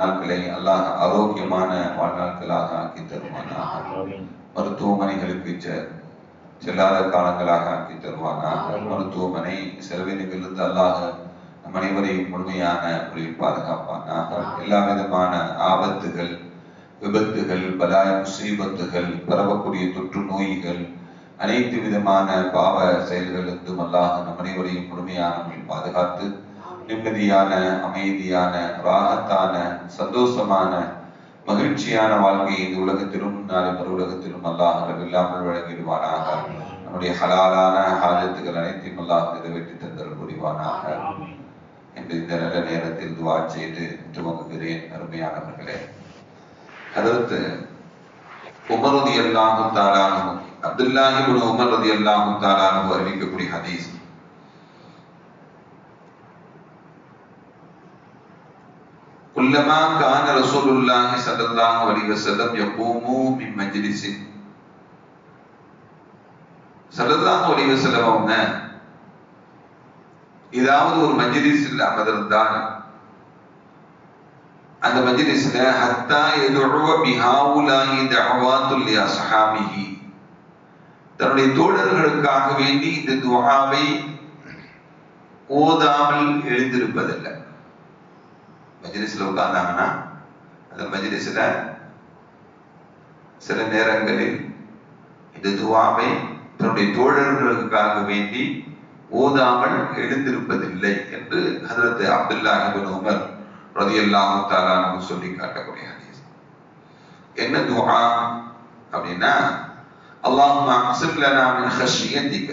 நாட்களை அல்லாஹ் ஆரோக்கியமான வாழ்நாட்களாக ஆக்கி தருவானாக. மருத்துவமனைகளுக்கு செல்லாத காலங்களாக ஆக்கி தருவானாக. மருத்துவமனை செலவினங்களிலிருந்து அல்லாஹ் நம் அனைவரையும் முழுமையான முறையில் பாதுகாப்பானாக. எல்லா விதமான ஆபத்துகள், விபத்துகள், பலாய முசீபத்துகள், பரவக்கூடிய தொற்று நோய்கள், அனைத்து விதமான பாவ செயல்களிலிருந்தும் அல்லாஹ் நம் அனைவரையும் முழுமையான முறையில் பாதுகாத்து நிம்மதியான, அமைதியான, ராகத்தான, சந்தோஷமான, மகிழ்ச்சியான வாழ்க்கையை இந்த உலகத்திலும் நாளை மறு உலகத்திலும் அல்லாஹ் இல்லாமல் வழங்கிடுவானாக. நம்முடைய ஹலாலான ஹாஜத்துகள் அனைத்தையும் அல்லாஹ் நிறைவேற்றி தந்தல் புரிவானாக என்று இந்த நல்ல நேரத்தில் துவா செய்து துவங்குகிறேன். அருமையானவர்களே, அதற்கு உமர் ரலியல்லாஹு தஆலா அன்ஹு, அப்துல்லாஹ் இப்னு உமர் ரலியல்லாஹு தஆலா அன்ஹு அறிவிக்கக்கூடிய ஹதீஸ். كلما كان رسول الله صلى الله عليه وسلم يقوم من مجلس صلى الله عليه وسلم அவங்க ஏதாவது ஒரு மஜ்லிஸில் அமர்ந்தால் அந்த மஜ்லிஸ்ல ஹத்தா யதுஉ பிஹாவுலாஹி தஅவாத்துல் லிஅஸ்ஹாபிஹி, தன்னுடைய தோழர்களுக்காக வேண்டி இந்த துஆவை ஓதாமல் எழுந்திருப்பதில்லை. மஜ்லிஸ்ல உட்கார்ந்தாங்கன்னா அந்த மஜ்லிஸ்ல சில நேரங்களில் இந்த துஆவை தன்னுடைய தோழர்களுக்காக வேண்டி ஓதாமல் எழுந்திருப்பதில்லை என்று ஹஜ்ரத் அப்துல்லாஹ் இப்னு உமர் ரலியல்லாஹு தஆலா அன்ஹு சொல்லி காட்டக்கூடிய ஹதீஸ். என்ன துஆ அப்படின்னா, அல்லாஹும்ம அக்ஸிம் லனா மின் ஹஷ்யதிக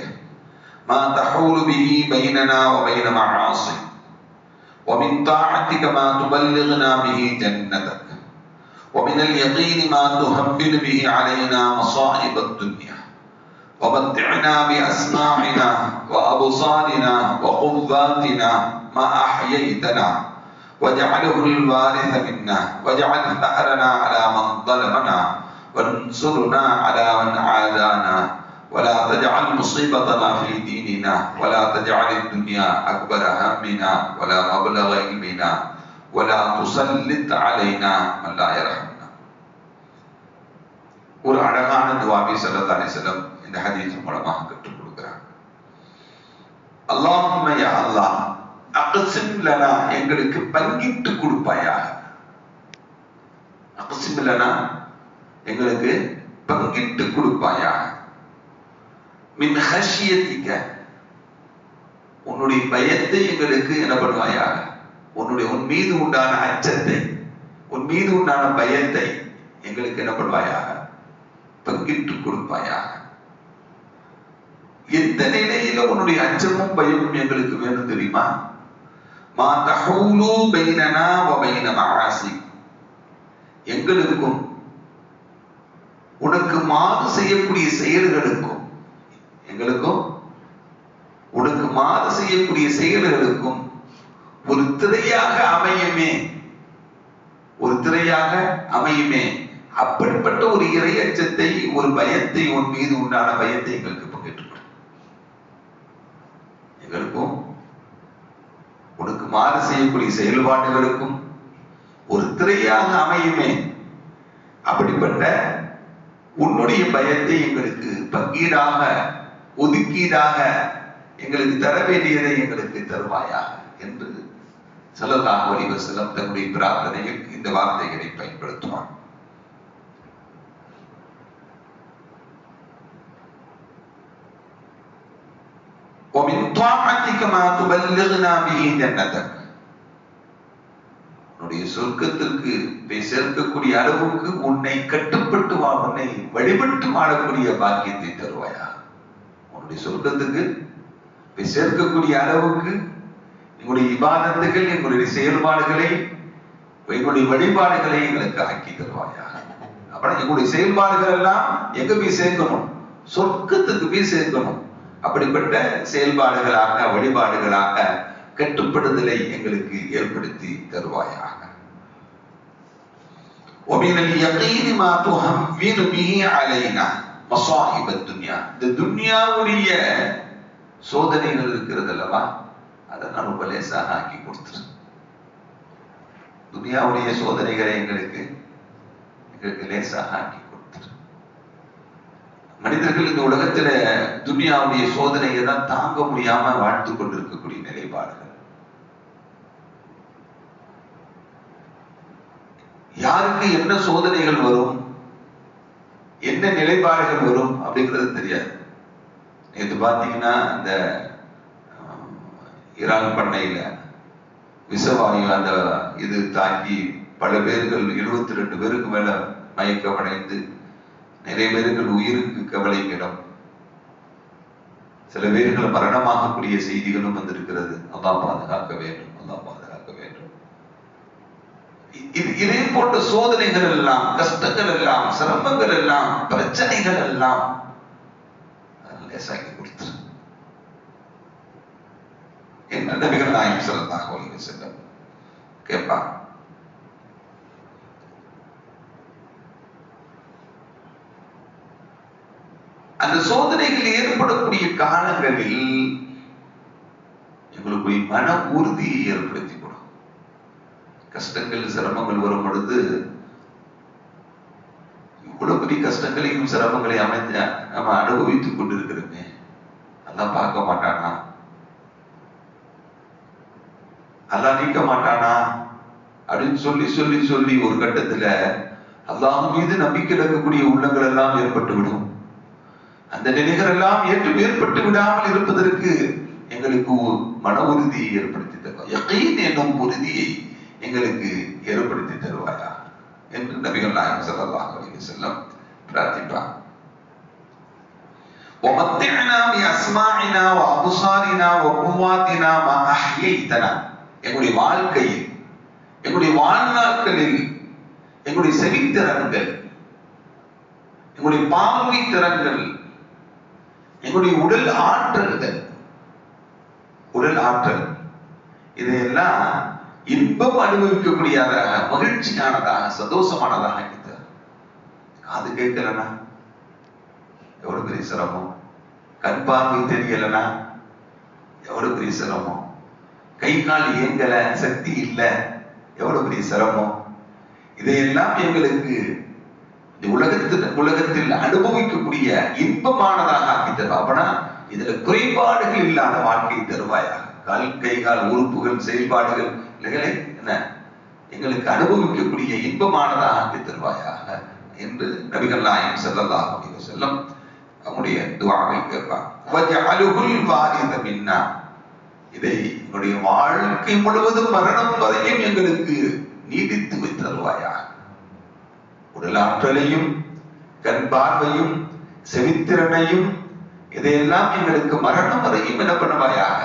மா தஹூலு பிஹி பைனனா வ பைன மஆஸிக் ومن طاعتك ما تبلغنا به جنتك ومن اليقين ما تهون به علينا مصائب الدنيا ومتعنا بأسماعنا وأبصارنا وقواتنا ما أحييتنا واجعله الوارث منا واجعل ثأرنا على من ظلمنا وانصرنا على من عادانا ولا تجعل مصيبتنا في ديننا ولا تجعل الدنيا أكبر همنا ولا مبلغ علمنا ولا تسلط علينا من لا يرحمنا. ஒரு அழகான துஆவை ஸல்லல்லாஹு அலைஹி வஸல்லம் இந்த ஹதீஸ் மூலமாக கற்றுக் கொடுக்கிறார். அல்லாஹும்ம யா அல்லாஹ் அக்ஸிம் லனா, எங்களுக்கு பங்கிட்டு கொடுப்பாயாக. அக்ஸிம் லனா, எங்களுக்கு பங்கிட்டு கொடுப்பாயாக. மின் ஹஷ்யதிக, உன்னுடைய பயத்தை எங்களுக்கு என்ன பண்ணுவாயாக, உன் மீது உண்டான அச்சத்தை, உன் மீது உண்டான பயத்தை எங்களுக்கு என்ன பண்ணுவாயாக, பங்கிட்டு கொடுப்பாயாக. எந்த நிலையில உன்னுடைய அச்சமும் பயமும் எங்களுக்கு வேணும் தெரியுமா? மா தஹூலு பைனனா வ பைன மஆஸிக், எங்களுக்கும் உனக்கு மாறு செய்யக்கூடிய செயல்களுக்கும், எங்களுக்கும் உனக்கு மாறு செய்யக்கூடிய செயல்களுக்கும் ஒரு திரையாக அமையுமே, ஒரு திரையாக அமையுமே. அப்படிப்பட்ட ஒரு இறையச்சத்தை, ஒரு பயத்தை, உன் மீது உண்டான பயத்தை எங்களுக்கு பங்கிட்டு, எங்களுக்கும் உனக்கு மாறு செய்யக்கூடிய செயல்பாடுகளுக்கும் ஒரு திரையாக அமையுமே. அப்படிப்பட்ட உன்னுடைய பயத்தை எங்களுக்கு பங்கீடாக, ஒதுக்கீடாக எங்களுக்கு தர வேண்டியதை எங்களுக்கு தருவாயாக என்று ஸல்லல்லாஹு அலைஹி வஸல்லம் தன்னுடைய பிரார்த்தனையில் இந்த வார்த்தைகளை பயன்படுத்துவார். وَمِنْ طَاعَتِكَ مَا تُبَلِّغْنَا بِهِ جَنَّتَكَ, உன்னுடைய சொர்க்கத்திற்கு போய் சேர்க்கக்கூடிய அளவுக்கு உன்னை கட்டுப்பட்டு உன்னை வழிபட்டு வாழக்கூடிய பாக்கியத்தை தருவாயா. உன்னுடைய சொர்க்கத்துக்கு போய் சேர்க்கக்கூடிய அளவுக்கு எங்களுடைய இபாதத்துகள், எங்களுடைய செயல்பாடுகளை, எங்களுடைய வழிபாடுகளை எங்களுக்கு ஆக்கி தருவாயா. அப்புறம் எங்களுடைய செயல்பாடுகள் எல்லாம் எங்க போய் சேர்க்கணும்? சொர்க்கத்துக்கு போய் சேர்க்கணும். அப்படிப்பட்ட செயல்பாடுகளாக, வழிபாடுகளாக கட்டுப்படுதலை எங்களுக்கு ஏற்படுத்தி தருவாயாக. ومن اليقين ما تهون به علينا مصائب الدنيا, இந்த துன்யாவுடைய சோதனைகள் இருக்கிறது அல்லவா, அதை நான் ரொம்ப லேசாக ஆக்கி கொடுத்துரு. துனியாவுடைய சோதனைகளை எங்களுக்கு லேசாக ஆக்கி கொடுத்துரு. மனிதர்கள் இந்த உலகத்துல துனியாவுடைய சோதனையை தான் தாங்க முடியாம வாழ்ந்து கொண்டிருக்கக்கூடிய நிலைப்பாடுகள். யாருக்கு என்ன சோதனைகள் வரும், என்ன நிலைப்பாடுகள் வரும் அப்படிங்கிறது தெரியாது. நேற்று பார்த்தீங்கன்னா இந்த ஈரான் பண்ணையில விஷவாயு அந்த இது தாக்கி பல பேர்கள் 72 பேருக்கு மேல மயக்கமடைந்து நிறைய பேர்கள் உயிருக்கு கவலைக்கிடம், சில பேர்கள் மரணமாகக்கூடிய செய்திகளும் வந்திருக்கிறது. அல்லாஹ் பாதுகாக்க வேண்டும், அல்லாஹ் பாதுகாக்க வேண்டும். இதே போன்ற சோதனைகள் எல்லாம், கஷ்டங்கள் எல்லாம், சிரமங்கள் எல்லாம், பிரச்சனைகள் எல்லாம் லேசாக்கி கொடுத்து என்ன நபிகள் நாயகம் ஸல்லல்லாஹு அலைஹி வஸல்லம் கேட்பா. அந்த சோதனைகள் ஏற்படக்கூடிய காலங்களில் எங்களுடைய மன உறுதியை ஏற்படுத்தி கொடும். கஷ்டங்கள் சிரமங்கள் வரும் பொழுது இவ்வளவு பெரிய கஷ்டங்களையும் சிரமங்களை அமைஞ்ச நம்ம அனுபவித்துக் கொண்டிருக்கிறோமே, அல்லாஹ் பார்க்க மாட்டானா, அல்லாஹ் நீக்க மாட்டானா அப்படின்னு சொல்லி சொல்லி சொல்லி ஒரு கட்டத்துல அல்லாஹ் மீது நம்பிக்கை இருக்கக்கூடிய உள்ளங்கள் எல்லாம் ஏற்பட்டு விடும். அந்த நிலைகள் எல்லாம் ஏற்பட்டு விடாமல் இருப்பதற்கு எங்களுக்கு மன உறுதியை ஏற்படுத்தி தருவாய், யகீன் என்னும் உறுதியை எங்களுக்கு ஏற்படுத்தி தருவாயா என்று நபிகள் நாயகம் ஸல்லல்லாஹு அலைஹி வஸல்லம் பிரார்த்திப்பார். وَمَتِّعْنَا بِأَسْمَاعِنَا وَأَبْصَارِنَا وَقُوَّاتِنَا مَا أَحْيَيْتَنَا. எங்களுடைய வாழ்க்கையில், எங்களுடைய வாழ்நாட்களில் எங்களுடைய செவித்திறன்கள், எங்களுடைய பார்வை திறன்கள், எங்களுடைய உடல் ஆற்றல்கள், உடல் ஆற்றல் இதையெல்லாம் இன்பம் அனுபவிக்கக்கூடியதாக, மகிழ்ச்சியானதாக, சந்தோஷமானதாக ஆக்கித்தார். காது கேட்கலனா எவ்வளவு பெரிய சிரமம், கண் பார்வை தெரியலனா எவ்வளவு பெரிய சிரமம், கை கால் இயங்கல, சக்தி இல்லை, எவ்வளவு பெரிய சிரமம். இதையெல்லாம் எங்களுக்கு உலகத்தில் அனுபவிக்கக்கூடிய இன்பமானதாக ஆக்கி தருவா. அப்படின்னா இதுல குறைபாடுகள் இல்லாத வாழ்க்கை தருவாயாக. கை கால் உறுப்புகள் செயல்பாடுகள் இல்லைகளே என்ன எங்களுக்கு அனுபவிக்கக்கூடிய இன்பமானதாக ஆக்கி தருவாயாக என்று நபிகள் நாயகம் ஸல்லல்லாஹு அலைஹி வஸல்லம் அவருடைய துஆவை கேட்பார். வஜஅலுல் வாரித மின்னா. இதை எங்களுடைய வாழ்க்கை முழுவதும் மரணம் வரையும் எங்களுக்கு நீடித்து வைத்தருவாயா. உடல் ஆற்றலையும், கண் பார்வையும், செவித்திறனையும் இதையெல்லாம் எங்களுக்கு மரணம் வரையும் என்ன பண்ணுவாயாக,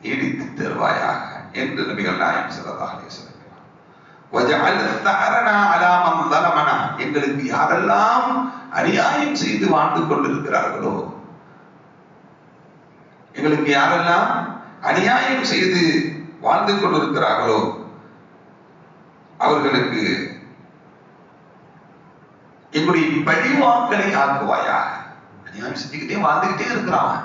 நீடித்து தருவாயாக என்று நபிகள் நாயகம் ஸல்லல்லாஹு அலைஹி வஸல்லம் வஜஅல் தஅரனா அலா மன் ஸலமனா. எங்களுக்கு யாரெல்லாம் அநியாயம் செய்து வாழ்ந்து கொண்டிருக்கிறார்களோ, எங்களுக்கு யாரெல்லாம் அநியாயம் செய்து வாழ்ந்து கொண்டிருக்கிறார்களோ அவர்களுக்கு எங்களுடைய பழிவாங்கலை ஆக்குவாயாக. அநியாயம் செஞ்சுக்கிட்டே வாழ்ந்துகிட்டே இருக்கிறான்,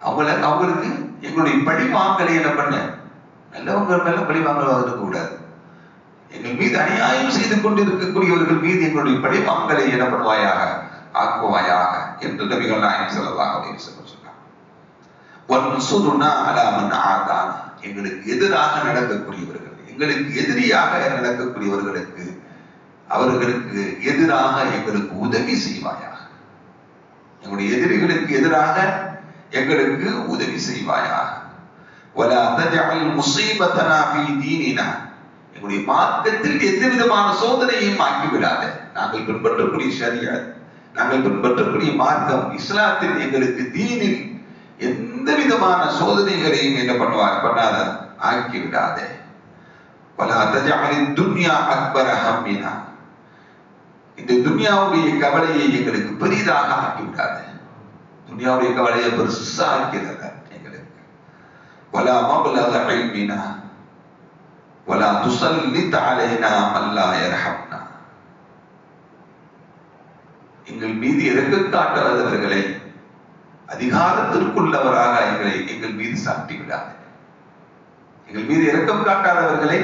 அவங்களுக்கு எங்களுடைய பழிவாங்கலை என்ன பண்ண, நல்லவங்க மேல பழிவாங்கல் இருக்க கூடாது. எங்கள் மீது அநியாயம் செய்து கொண்டிருக்கக்கூடியவர்கள் மீது எங்களுடைய பழிவாங்கலை என்ன பண்ணுவாயாக, ஆக்குவாயாக என்று நபிகள் நாயகம் ஸல்லல்லாஹு அலைஹி வஸல்லம் சொன்னார். வன்சுருனா அலா மன் ஆதானா. எங்களுக்கு எதிராக நடக்கக்கூடியவர்கள், எங்களுக்கு எதிரியாக நடக்கக்கூடியவர்களுக்கு, அவர்களுக்கு எதிராக எங்களுக்கு உதவி செய்வாயாக. எங்களுடைய எதிரிகளுக்கு எதிராக எங்களுக்கு உதவி செய்வாயாக. வலா தஜஅல் முஸீபதனா ஃபீ தீனினா. எங்களுடைய மார்க்கத்தில் எந்த விதமான சோதனையும் ஆக்கிவிடாத. நாங்கள் பின்பற்றக்கூடிய ஷரியத், நாங்கள் பின்பற்றக்கூடிய மார்க்கம் இஸ்லாத்தில் எங்களுக்கு தீனில் எந்த விதமான சோதனைகளையும் என்ன பண்ணாத, ஆக்கிவிடாதே. வலா தஜஅல் துன்யா அக்பர ஹம்மினா. இந்த துன்யாவுடைய கவலையை எங்களுக்கு பெரிதாக ஆக்கிவிடாதே. துன்யாவுடைய கவலையை பெருசா ஆக்கிறாங்க எங்களுக்கு. வலா மப்லக இல்மினா வலா துஸல்லித் அலைனா மல்லா யர்ஹம்னா. எங்கள் மீது இரக்கம் காட்டாதவர்களை அதிகாரத்திற்குள்ளவராக எங்கள் மீது சாட்டி விடாது. எங்கள் மீது இரக்கம் காட்டாதவர்களை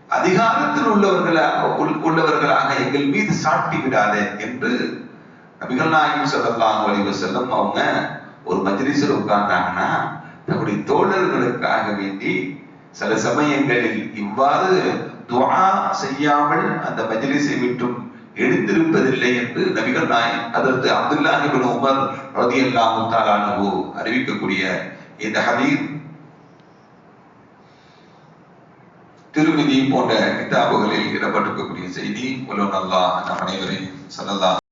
அதிகாரத்தில் உள்ளவர்களாக எங்கள் மீது சாட்டி விடாதே என்று நபிகள் நாயகம் ஸல்லல்லாஹு அலைஹி வஸல்லம் அவங்க ஒரு மஜ்லிஸில் உட்கார்ந்தாங்கன்னா நம்முடைய தோழர்களுக்காக வேண்டி சில சமயங்களில் இவ்வாறு துஆ செய்யாமல் அந்த மஜ்லிஸை விட்டும் எழுந்திருப்பதில்லை என்று நபிகள் நாயகம் ஹஜ்ரத் அப்துல்லாஹ் இப்னு உமர் ரலியல்லாஹு தஆலா அன்ஹு அறிவிக்கக்கூடிய இந்த ஹதீஸ் திருமிதி போன்ற கிதாபுகளில் இடப்பட்டிருக்கக்கூடிய செய்தி. வல்லோன் அல்லாஹ் நம் அனைவரையும் ஸல்லல்லாஹு